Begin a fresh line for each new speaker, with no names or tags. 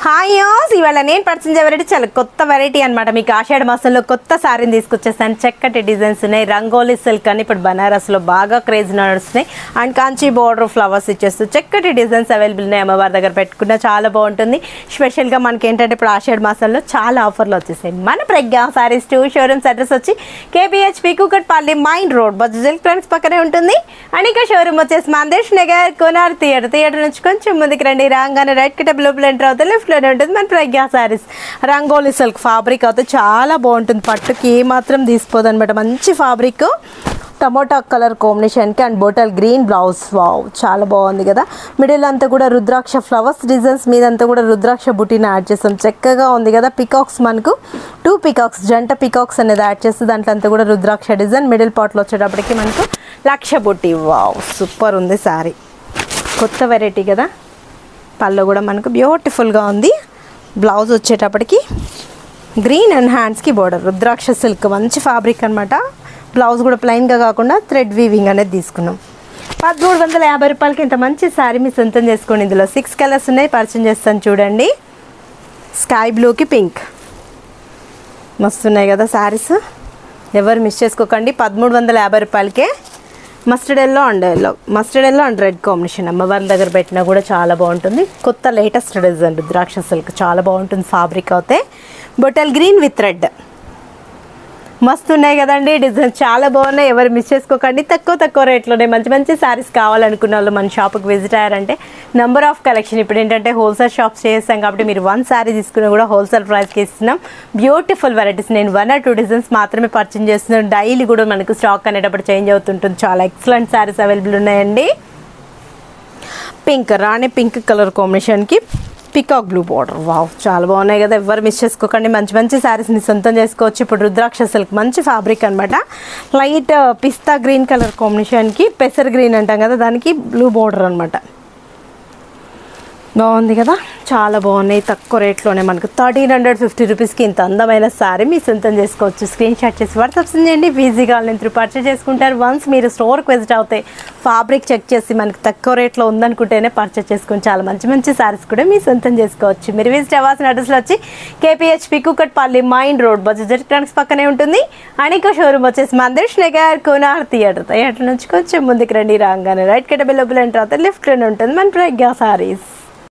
Hi యోస్, ఇవాళ నేను పరిచయం వెరైటీ చాలా కొత్త వెరైటీ అనమాట. మీకు ఆషాఢ మాసంలో కొత్త సారీని తీసుకొచ్చేసాను. చక్కటి డిజైన్స్ ఉన్నాయి. రంగోలీ సిల్క్ అని ఇప్పుడు బనారస్లో బాగా క్రేజ్ నడుస్తున్నాయి. అండ్ కాంచీ బోర్డర్ ఫ్లవర్స్ ఇచ్చేస్తూ చక్కటి డిజైన్స్ అవైలబుల్ ఉన్నాయి. అమ్మవారి దగ్గర పెట్టుకున్నా చాలా బాగుంటుంది. స్పెషల్గా మనకి ఏంటంటే ఇప్పుడు ఆషాఢ మాసంలో చాలా ఆఫర్లు వచ్చేసాయి. మన ప్రజ్ఞ సారీస్ 2 షోరూమ్స్ అడ్రస్ వచ్చి KPHP Kukatpally mine road Bajaj electronics పక్కనే ఉంటుంది. అండ్ ఇంకా షోరూమ్ వచ్చేసి మందేష్ నగర్ కోనార్ థియేటర్ నుంచి కొంచెం ముందుకు రండి. రాగానే రైట్ కి డెవలప్మెంట్ ఎంటర్ అవుతుంది. లెఫ్ట్ ఉంటుంది మన Pragna saris. Rangoli silk fabric అయితే చాలా బాగుంటుంది. పట్టుకి ఏ మాత్రం తీసిపోదు అనమాట. మంచి ఫ్యాబ్రిక్, టమోటా కలర్ కాంబినేషన్కి and bottle green blouse. Wow, చాలా బాగుంది కదా. మిడిల్ అంతా కూడా రుద్రాక్ష ఫ్లవర్స్ డిజైన్స్ మీదంతా కూడా రుద్రాక్ష బుటీని యాడ్ చేస్తాం. చక్కగా ఉంది కదా. పికాక్స్ మనకు 2 పికాక్స్ జంట పికాక్స్ అనేది యాడ్ చేస్తే దాంట్లో అంతా కూడా రుద్రాక్ష డిజైన్. మిడిల్ పార్ట్లో వచ్చేటప్పటికి మనకు లక్ష బుట్టి. వావ్, సూపర్ ఉంది శారీ. కొత్త వెరైటీ కదా. పళ్ళు కూడా మనకు బ్యూటిఫుల్గా ఉంది. బ్లౌజ్ వచ్చేటప్పటికి గ్రీన్ అండ్ హ్యాండ్స్కి బోర్డర్. రుద్రాక్ష సిల్క్ మంచి ఫ్యాబ్రిక్ అనమాట. బ్లౌజ్ కూడా ప్లెయిన్గా కాకుండా థ్రెడ్ వీవింగ్ అనేది తీసుకున్నాం. 1350 రూపాయలకి ఇంత మంచి శారీ మీ సొంతం చేసుకోండి. ఇందులో 6 కలర్స్ ఉన్నాయి. పరిచయం చేస్తాను చూడండి. స్కై బ్లూకి పింక్ మస్తున్నాయి కదా శారీస్. ఎవరు మిస్ చేసుకోకండి. 1350 రూపాయలకే mustard yellow and red combination. అమ్మవారి దగ్గర పెట్టినా కూడా చాలా బాగుంటుంది. కొత్త లేటెస్ట్ డిజైన్ రుద్రాక్ష సిల్క్ చాలా బాగుంటుంది. ఫ్యాబ్రిక్ అయితే బొటల్ గ్రీన్ విత్ రెడ్ మస్తు ఉన్నాయి కదండి. డిజైన్ చాలా బాగున్నాయి. ఎవరు మిస్ చేసుకోకండి. తక్కువ రేట్లోనే మంచి మంచి శారీస్ కావాలనుకున్న వాళ్ళు మన షాప్కి విజిట్ అయ్యారంటే నెంబర్ ఆఫ్ కలెక్షన్. ఇప్పుడు ఏంటంటే హోల్సేల్ షాప్స్ చేస్తాం కాబట్టి మీరు 1 శారీ తీసుకున్నా కూడా హోల్సేల్ ప్రైస్కి ఇస్తున్నాం. Beautiful varieties. నేను 1 or 2 డిజైన్స్ మాత్రమే పర్చేజ్ చేస్తున్నాను. డైలీ కూడా మనకు స్టాక్ అనేటప్పుడు చేంజ్ అవుతుంటుంది. చాలా ఎక్సలెంట్ శారీస్ అవైలబుల్ ఉన్నాయండి. పింక్, రాణి పింక్ కలర్ కాంబినేషన్కి పికాక్ బ్లూ బార్డర్. వావ్, చాలా బాగున్నాయి కదా. ఎవరు మిస్ చేసుకోకండి. మంచి మంచి శారీస్ని సొంతం చేసుకోవచ్చు. ఇప్పుడు రుద్రాక్ష సిల్క్ మంచి ఫ్యాబ్రిక్ అనమాట. లైట్ పిస్తా గ్రీన్ కలర్ కాంబినేషన్కి పెసర్ గ్రీన్ అంటాం కదా, దానికి బ్లూ బార్డర్ అనమాట. బాగుంది కదా. చాలా బాగున్నాయి. తక్కువ రేట్లోనే మనకు 1350 రూపీస్కి ఇంత అందమైన శారీ మీ సొంతం చేసుకోవచ్చు. స్క్రీన్ షాట్ చేసి వాట్సాప్ చేయండి. ఈజీగా నేను పర్చేస్ చేసుకుంటారు. వన్స్ మీరు స్టోర్కి విజిట్ అవుతాయి ఫ్యాబ్రిక్ చెక్ చేసి మనకి తక్కువ రేట్లో ఉందనుకుంటేనే పర్చేస్ చేసుకుని చాలా మంచి మంచి శారీస్ కూడా మీ సొంతం చేసుకోవచ్చు. మీరు విజిట్ అవ్వాల్సిన అడ్రస్లో వచ్చి KPHP Kukatpally mine road Bajaj electronics పక్కనే ఉంటుంది. అనేక షోరూమ్ వచ్చేసి మందేష్ నగర్ కోనార్ థియేటర్ నుంచి కొంచెం ముందుకు రండి. రాగానే రైట్ కి డెవలప్మెంట్ ఎంటర్ అవుతాయి. లెఫ్ట్లోనే ఉంటుంది మన ప్రజ్ఞ సారీస్.